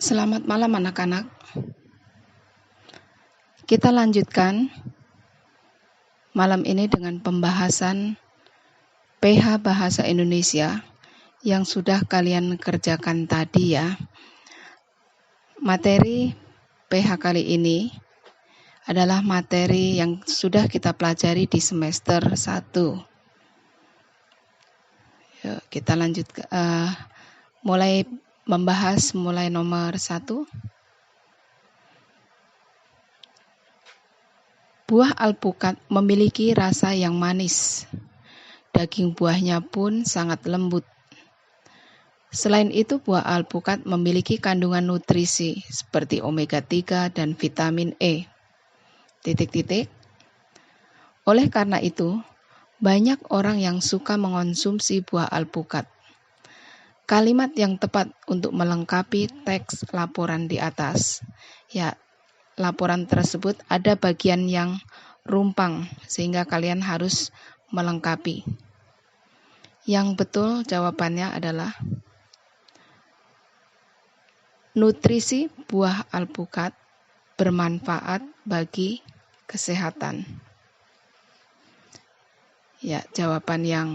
Selamat malam anak-anak. Kita lanjutkan malam ini dengan pembahasan PH Bahasa Indonesia yang sudah kalian kerjakan tadi ya. Materi PH kali ini adalah materi yang sudah kita pelajari di semester 1. Yuk, kita lanjut mulai membahas nomor 1. Buah alpukat memiliki rasa yang manis. Daging buahnya pun sangat lembut. Selain itu, buah alpukat memiliki kandungan nutrisi seperti omega 3 dan vitamin E. Oleh karena itu, banyak orang yang suka mengonsumsi buah alpukat. Kalimat yang tepat untuk melengkapi teks laporan di atas, ya, laporan tersebut ada bagian yang rumpang sehingga kalian harus melengkapi. Yang betul jawabannya adalah nutrisi buah alpukat bermanfaat bagi kesehatan. Ya, jawaban yang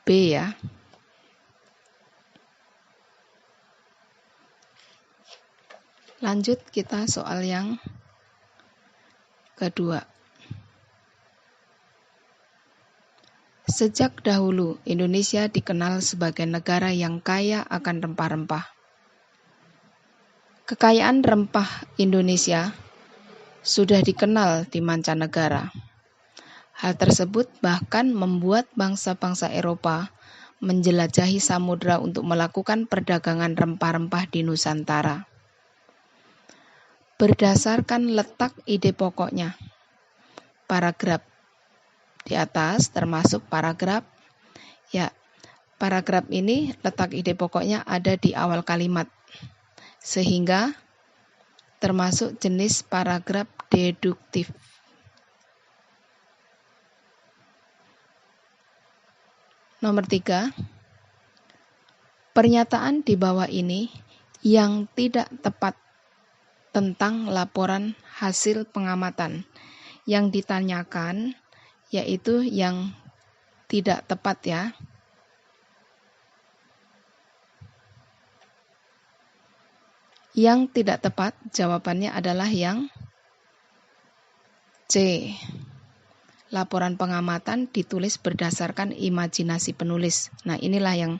B ya. Lanjut kita soal yang kedua. Sejak dahulu, Indonesia dikenal sebagai negara yang kaya akan rempah-rempah. Kekayaan rempah Indonesia sudah dikenal di mancanegara. Hal tersebut bahkan membuat bangsa-bangsa Eropa menjelajahi samudera untuk melakukan perdagangan rempah-rempah di Nusantara. Berdasarkan letak ide pokoknya, paragraf di atas termasuk paragraf, ya, paragraf ini letak ide pokoknya ada di awal kalimat, sehingga termasuk jenis paragraf deduktif. Nomor 3, pernyataan di bawah ini yang tidak tepat tentang laporan hasil pengamatan yang ditanyakan, yaitu yang tidak tepat ya. Yang tidak tepat jawabannya adalah yang C. Laporan pengamatan ditulis berdasarkan imajinasi penulis. Nah, inilah yang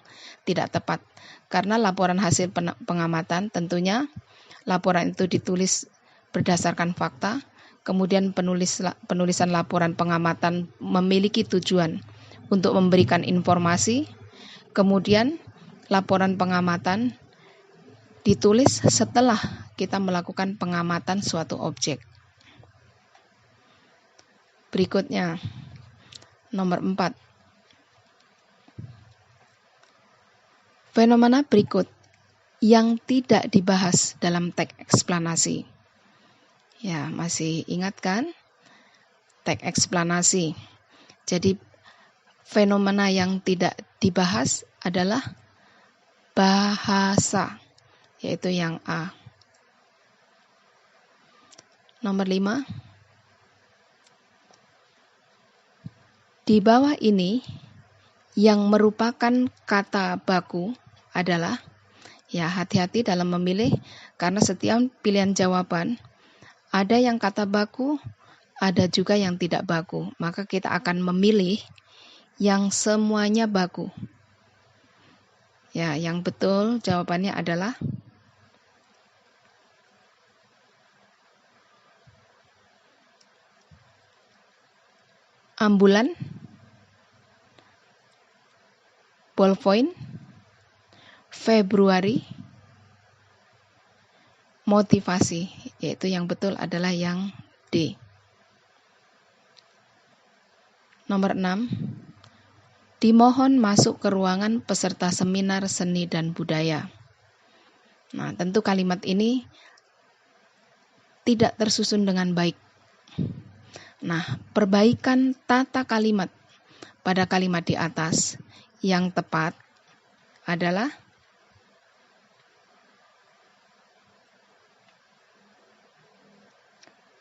tidak tepat. Karena laporan hasil pengamatan tentunya laporan itu ditulis berdasarkan fakta, kemudian penulisan laporan pengamatan memiliki tujuan untuk memberikan informasi, kemudian laporan pengamatan ditulis setelah kita melakukan pengamatan suatu objek. Berikutnya, nomor 4. Fenomena berikut yang tidak dibahas dalam teks eksplanasi. Ya, masih ingat kan? Teks eksplanasi. Jadi, fenomena yang tidak dibahas adalah bahasa, yaitu yang A. Nomor 5. Di bawah ini, yang merupakan kata baku adalah, ya, hati-hati dalam memilih karena setiap pilihan jawaban ada yang kata baku, ada juga yang tidak baku. Maka kita akan memilih yang semuanya baku. Ya, yang betul jawabannya adalah ambulan, ballpoint, Februari, motivasi, yaitu yang betul adalah yang D. Nomor 6. Dimohon masuk ke ruangan peserta seminar seni dan budaya. Nah, tentu kalimat ini tidak tersusun dengan baik. Nah, perbaikan tata kalimat pada kalimat di atas yang tepat adalah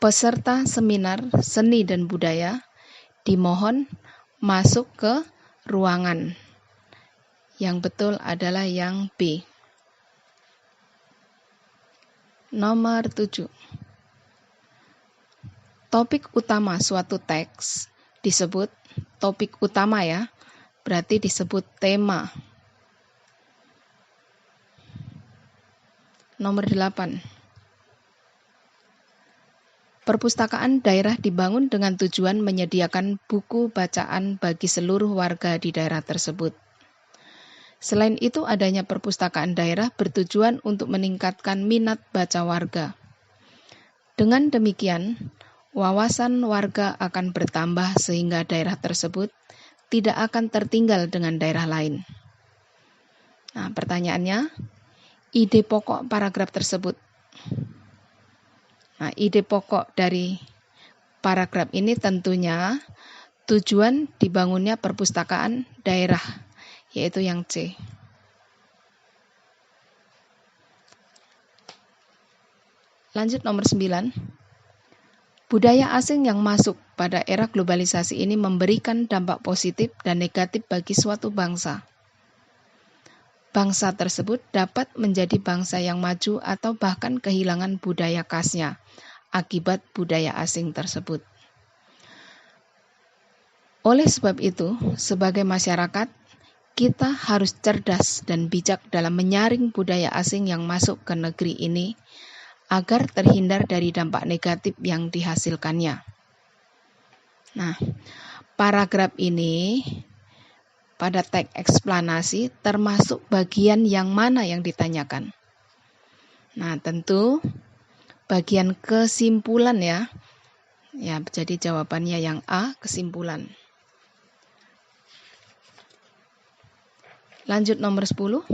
peserta seminar seni dan budaya dimohon masuk ke ruangan. Yang betul adalah yang B. Nomor 7. Topik utama suatu teks disebut topik utama ya, berarti disebut tema. Nomor 8. Perpustakaan daerah dibangun dengan tujuan menyediakan buku bacaan bagi seluruh warga di daerah tersebut. Selain itu, adanya perpustakaan daerah bertujuan untuk meningkatkan minat baca warga. Dengan demikian, wawasan warga akan bertambah sehingga daerah tersebut tidak akan tertinggal dengan daerah lain. Nah, pertanyaannya, ide pokok paragraf tersebut. Nah, ide pokok dari paragraf ini tentunya tujuan dibangunnya perpustakaan daerah, yaitu yang C. Lanjut nomor 9. Budaya asing yang masuk pada era globalisasi ini memberikan dampak positif dan negatif bagi suatu bangsa. Bangsa tersebut dapat menjadi bangsa yang maju atau bahkan kehilangan budaya khasnya akibat budaya asing tersebut. Oleh sebab itu, sebagai masyarakat, kita harus cerdas dan bijak dalam menyaring budaya asing yang masuk ke negeri ini agar terhindar dari dampak negatif yang dihasilkannya. Nah, paragraf ini pada teks eksplanasi termasuk bagian yang mana yang ditanyakan? Nah, tentu bagian kesimpulan ya. Ya, jadi jawabannya yang A, kesimpulan. Lanjut nomor 10.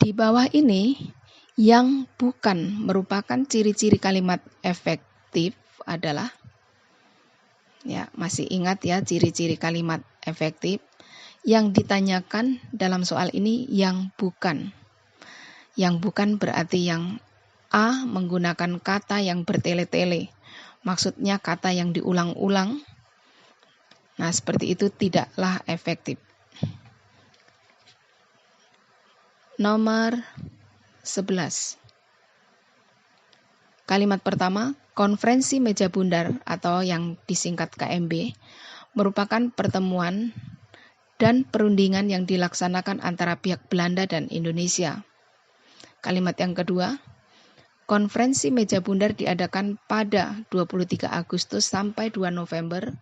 Di bawah ini, yang bukan merupakan ciri-ciri kalimat efektif adalah, ya masih ingat ya ciri-ciri kalimat efektif, yang ditanyakan dalam soal ini yang bukan. Yang bukan berarti yang A menggunakan kata yang bertele-tele, maksudnya kata yang diulang-ulang. Nah, seperti itu tidaklah efektif. Nomor 11. Kalimat pertama, konferensi meja bundar atau yang disingkat KMB merupakan pertemuan dan perundingan yang dilaksanakan antara pihak Belanda dan Indonesia. Kalimat yang kedua, konferensi meja bundar diadakan pada 23 Agustus sampai 2 November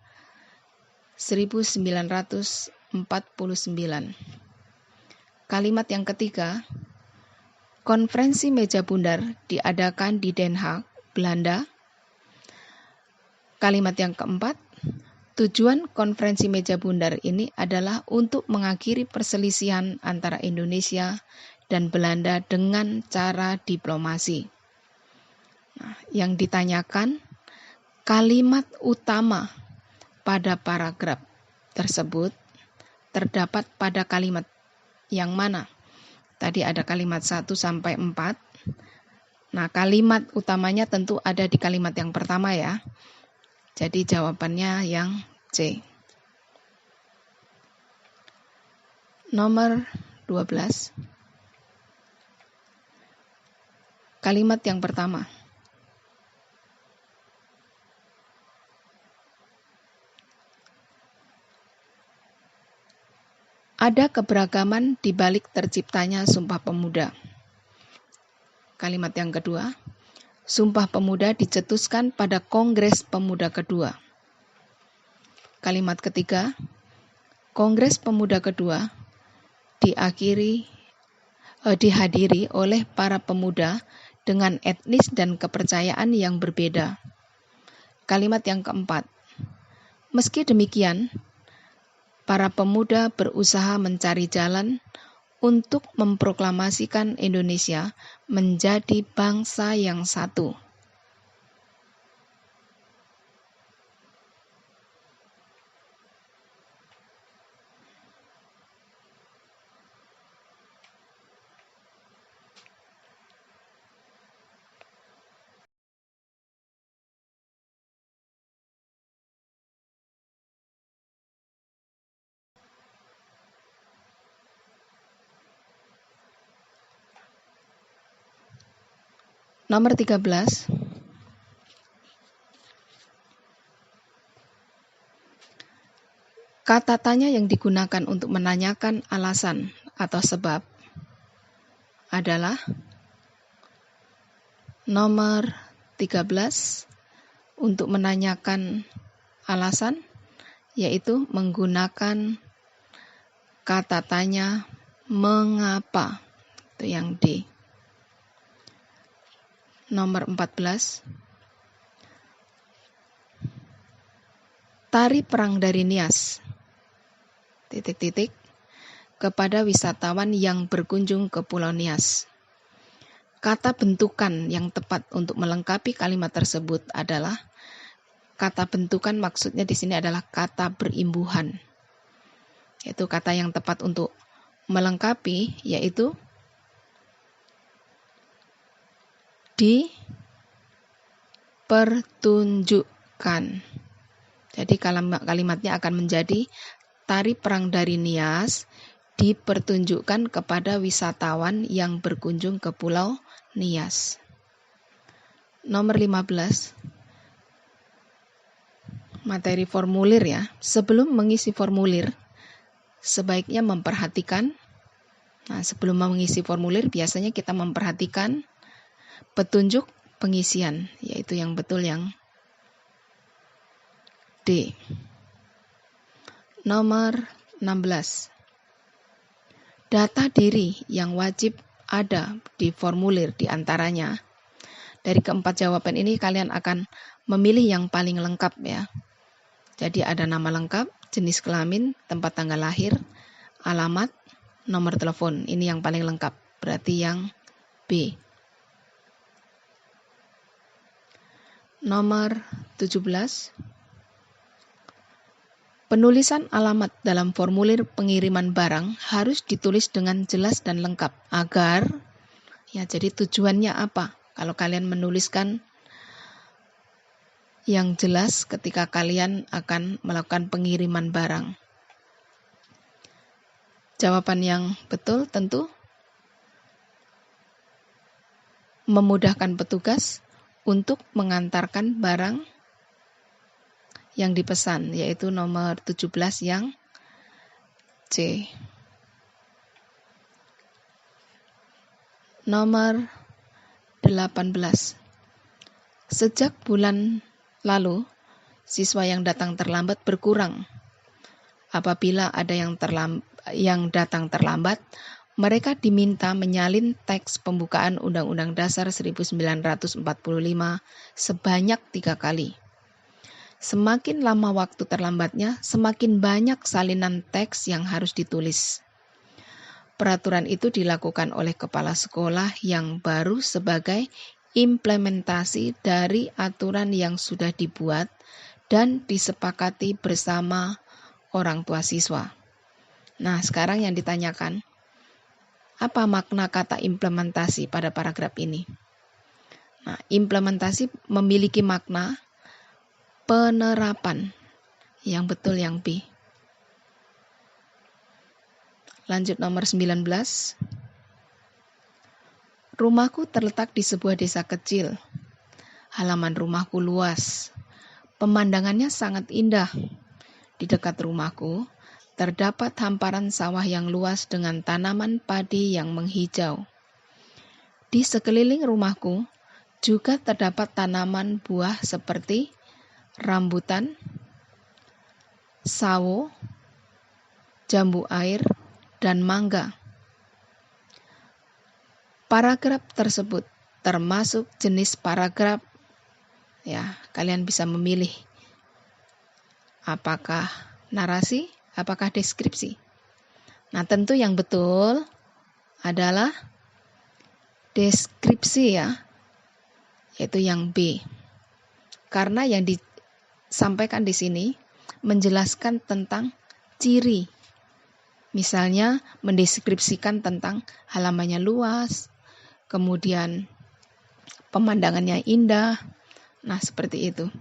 1949. Kalimat yang ketiga, konferensi meja bundar diadakan di Den Haag, Belanda. Kalimat yang keempat, tujuan konferensi meja bundar ini adalah untuk mengakhiri perselisihan antara Indonesia dan Belanda dengan cara diplomasi. Nah, yang ditanyakan, kalimat utama pada paragraf tersebut terdapat pada kalimat yang mana? Tadi ada kalimat 1 sampai 4. Nah, kalimat utamanya tentu ada di kalimat yang pertama ya. Jadi jawabannya yang C. Nomor 12. Kalimat yang pertama. Ada keberagaman di balik terciptanya Sumpah Pemuda. Kalimat yang kedua, Sumpah Pemuda dicetuskan pada Kongres Pemuda kedua. Kalimat ketiga, Kongres Pemuda kedua dihadiri oleh para pemuda dengan etnis dan kepercayaan yang berbeda. Kalimat yang keempat, meski demikian, para pemuda berusaha mencari jalan untuk memproklamasikan Indonesia menjadi bangsa yang satu. Nomor 13. Kata tanya yang digunakan untuk menanyakan alasan atau sebab adalah nomor 13 untuk menanyakan alasan, yaitu menggunakan kata tanya mengapa, itu yang D. Nomor 14, tari perang dari Nias, kepada wisatawan yang berkunjung ke Pulau Nias. Kata bentukan yang tepat untuk melengkapi kalimat tersebut adalah, kata bentukan maksudnya di sini adalah kata berimbuhan. Itu kata yang tepat untuk melengkapi, yaitu dipertunjukkan. Jadi kalimatnya akan menjadi tari perang dari Nias dipertunjukkan kepada wisatawan yang berkunjung ke Pulau Nias. Nomor 15. Materi formulir ya. Sebelum mengisi formulir, sebaiknya memperhatikan. Sebelum mengisi formulir biasanya kita memperhatikan petunjuk pengisian, yaitu yang betul yang D. Nomor 16. Data diri yang wajib ada di formulir diantaranya. Dari keempat jawaban ini kalian akan memilih yang paling lengkap ya. Jadi ada nama lengkap, jenis kelamin, tempat tanggal lahir, alamat, nomor telepon. Ini yang paling lengkap, berarti yang B. Nomor 17. Penulisan alamat dalam formulir pengiriman barang harus ditulis dengan jelas dan lengkap agar, ya jadi tujuannya apa? Kalau kalian menuliskan yang jelas ketika kalian akan melakukan pengiriman barang. Jawaban yang betul tentu memudahkan petugas untuk mengantarkan barang yang dipesan, yaitu nomor 17 yang C. Nomor 18. Sejak bulan lalu, siswa yang datang terlambat berkurang. Apabila ada yang datang terlambat, mereka diminta menyalin teks pembukaan Undang-Undang Dasar 1945 sebanyak 3 kali. Semakin lama waktu terlambatnya, semakin banyak salinan teks yang harus ditulis. Peraturan itu dilakukan oleh kepala sekolah yang baru sebagai implementasi dari aturan yang sudah dibuat dan disepakati bersama orang tua siswa. Nah, sekarang yang ditanyakan, apa makna kata implementasi pada paragraf ini? Nah, implementasi memiliki makna penerapan, yang betul yang B. Lanjut nomor 19. Rumahku terletak di sebuah desa kecil. Halaman rumahku luas. Pemandangannya sangat indah. Di dekat rumahku terdapat hamparan sawah yang luas dengan tanaman padi yang menghijau. Di sekeliling rumahku juga terdapat tanaman buah seperti rambutan, sawo, jambu air, dan mangga. Paragraf tersebut termasuk jenis paragraf, ya, kalian bisa memilih apakah narasi, apakah deskripsi. Nah, tentu yang betul adalah deskripsi ya, yaitu yang B. Karena yang disampaikan di sini menjelaskan tentang ciri. Misalnya mendeskripsikan tentang halamannya luas, kemudian pemandangannya indah. Nah, seperti itu.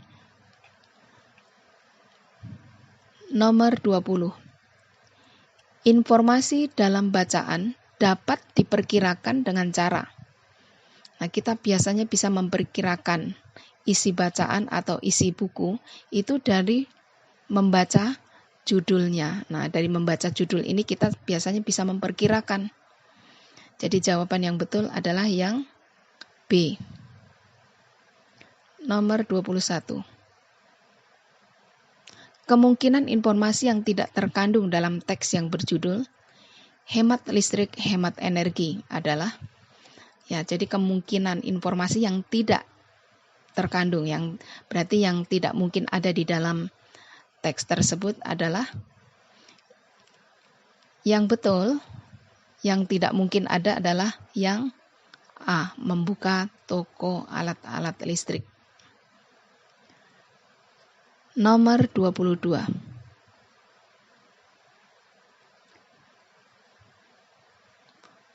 Nomor 20. Informasi dalam bacaan dapat diperkirakan dengan cara. Nah, kita biasanya bisa memperkirakan isi bacaan atau isi buku itu dari membaca judulnya. Nah, dari membaca judul ini kita biasanya bisa memperkirakan. Jadi jawaban yang betul adalah yang B. Nomor 21. Kemungkinan informasi yang tidak terkandung dalam teks yang berjudul hemat listrik, hemat energi adalah, ya, jadi kemungkinan informasi yang tidak terkandung, yang berarti yang tidak mungkin ada di dalam teks tersebut adalah yang betul, yang tidak mungkin ada adalah yang A, membuka toko alat-alat listrik. Nomor 22.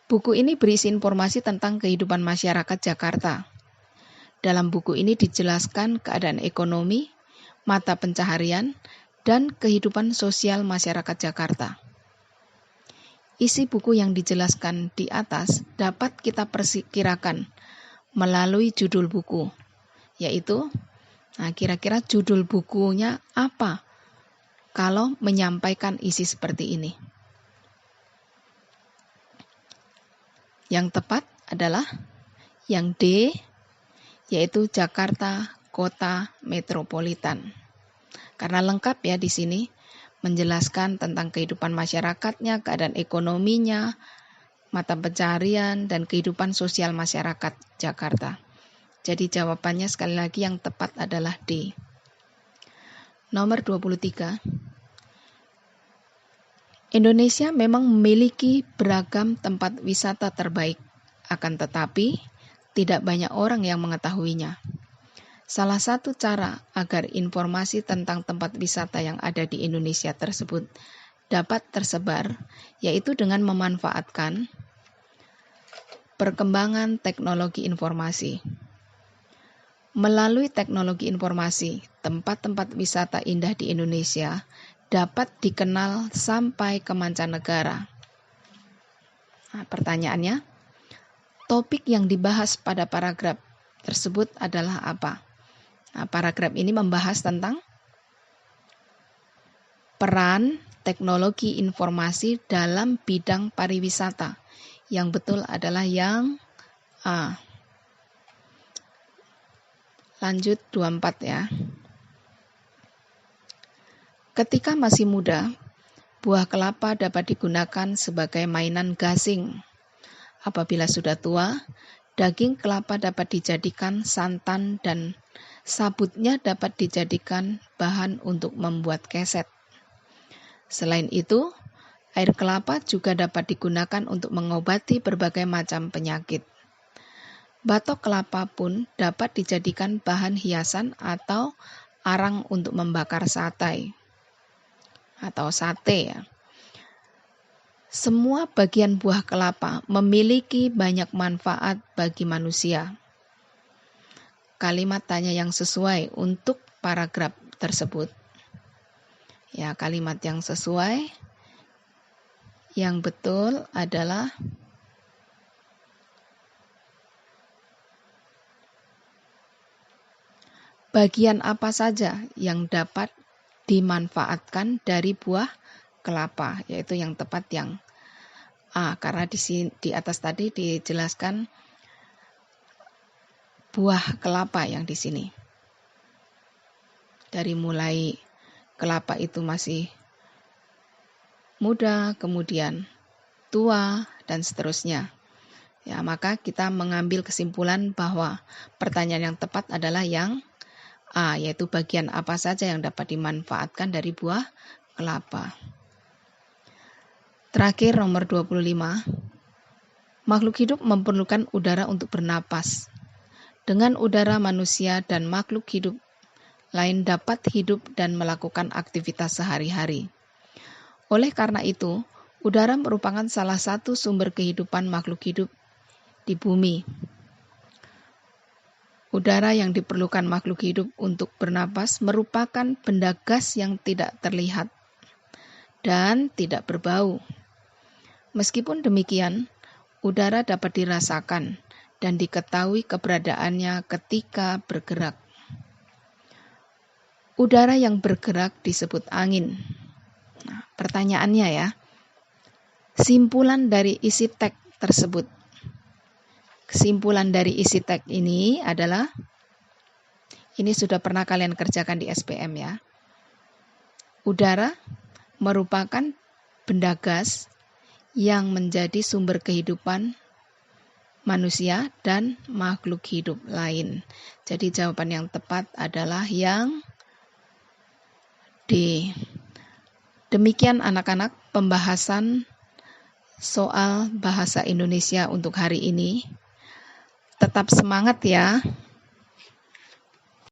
Buku ini berisi informasi tentang kehidupan masyarakat Jakarta. Dalam buku ini dijelaskan keadaan ekonomi, mata pencaharian, dan kehidupan sosial masyarakat Jakarta. Isi buku yang dijelaskan di atas dapat kita perkirakan melalui judul buku, yaitu, kira-kira judul bukunya apa kalau menyampaikan isi seperti ini? Yang tepat adalah yang D, yaitu Jakarta Kota Metropolitan. Karena lengkap ya di sini menjelaskan tentang kehidupan masyarakatnya, keadaan ekonominya, mata pencaharian, dan kehidupan sosial masyarakat Jakarta. Jadi jawabannya sekali lagi yang tepat adalah D. Nomor 23. Indonesia memang memiliki beragam tempat wisata terbaik, akan tetapi tidak banyak orang yang mengetahuinya. Salah satu cara agar informasi tentang tempat wisata yang ada di Indonesia tersebut dapat tersebar, yaitu dengan memanfaatkan perkembangan teknologi informasi. Melalui teknologi informasi, tempat-tempat wisata indah di Indonesia dapat dikenal sampai ke mancanegara. Nah, pertanyaannya, topik yang dibahas pada paragraf tersebut adalah apa? Nah, paragraf ini membahas tentang peran teknologi informasi dalam bidang pariwisata. Yang betul adalah yang A. Lanjut 24 ya. Ketika masih muda, buah kelapa dapat digunakan sebagai mainan gasing. Apabila sudah tua, daging kelapa dapat dijadikan santan dan sabutnya dapat dijadikan bahan untuk membuat keset. Selain itu, air kelapa juga dapat digunakan untuk mengobati berbagai macam penyakit. Batok kelapa pun dapat dijadikan bahan hiasan atau arang untuk membakar sate ya. Semua bagian buah kelapa memiliki banyak manfaat bagi manusia. Kalimat tanya yang sesuai untuk paragraf tersebut. Ya, kalimat yang sesuai, yang betul adalah bagian apa saja yang dapat dimanfaatkan dari buah kelapa, yaitu yang tepat yang A, karena di atas tadi dijelaskan buah kelapa yang di sini. Dari mulai kelapa itu masih muda, kemudian tua, dan seterusnya. Ya, maka kita mengambil kesimpulan bahwa pertanyaan yang tepat adalah yang A, yaitu bagian apa saja yang dapat dimanfaatkan dari buah kelapa. Terakhir nomor 25. Makhluk hidup memerlukan udara untuk bernapas. Dengan udara manusia dan makhluk hidup lain dapat hidup dan melakukan aktivitas sehari-hari. Oleh karena itu, udara merupakan salah satu sumber kehidupan makhluk hidup di bumi. Udara yang diperlukan makhluk hidup untuk bernapas merupakan benda gas yang tidak terlihat dan tidak berbau. Meskipun demikian, udara dapat dirasakan dan diketahui keberadaannya ketika bergerak. Udara yang bergerak disebut angin. Nah, pertanyaannya ya, simpulan dari isi teks tersebut. Kesimpulan dari isi teks ini adalah, ini sudah pernah kalian kerjakan di SPM ya. Udara merupakan benda gas yang menjadi sumber kehidupan manusia dan makhluk hidup lain. Jadi jawaban yang tepat adalah yang D. Demikian anak-anak pembahasan soal bahasa Indonesia untuk hari ini. Tetap semangat ya.